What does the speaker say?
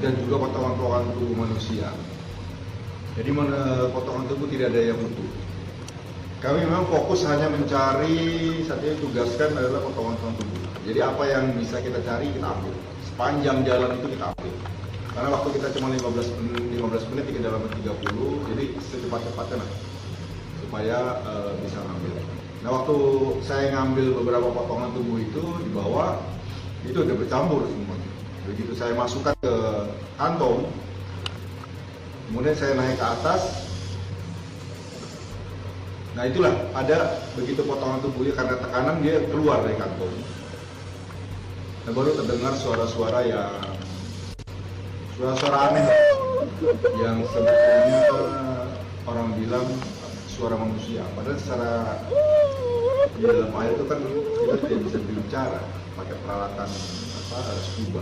dan juga potongan-potongan tubuh manusia. Jadi potongan tubuh tidak ada yang utuh. Kami memang fokus hanya mencari, saat ini tugaskan adalah potongan-potongan tubuh. Jadi apa yang bisa kita cari kita ambil. Sepanjang jalan itu kita ambil. Karena waktu kita cuma 15 menit di dalam 30, jadi secepat-cepatnya lah supaya bisa ngambil. Nah waktu saya ngambil beberapa potongan tubuh itu di bawah, itu udah bercampur semuanya. Begitu saya masukkan ke kantong, kemudian saya naik ke atas. Nah itulah ada begitu potongan tubuhnya karena tekanan dia keluar dari kantong. Nah baru terdengar suara-suara aneh yang sebetulnya orang bilang suara manusia. Padahal secara di dalam air itu kan kita tidak bisa berbicara pakai peralatan scuba.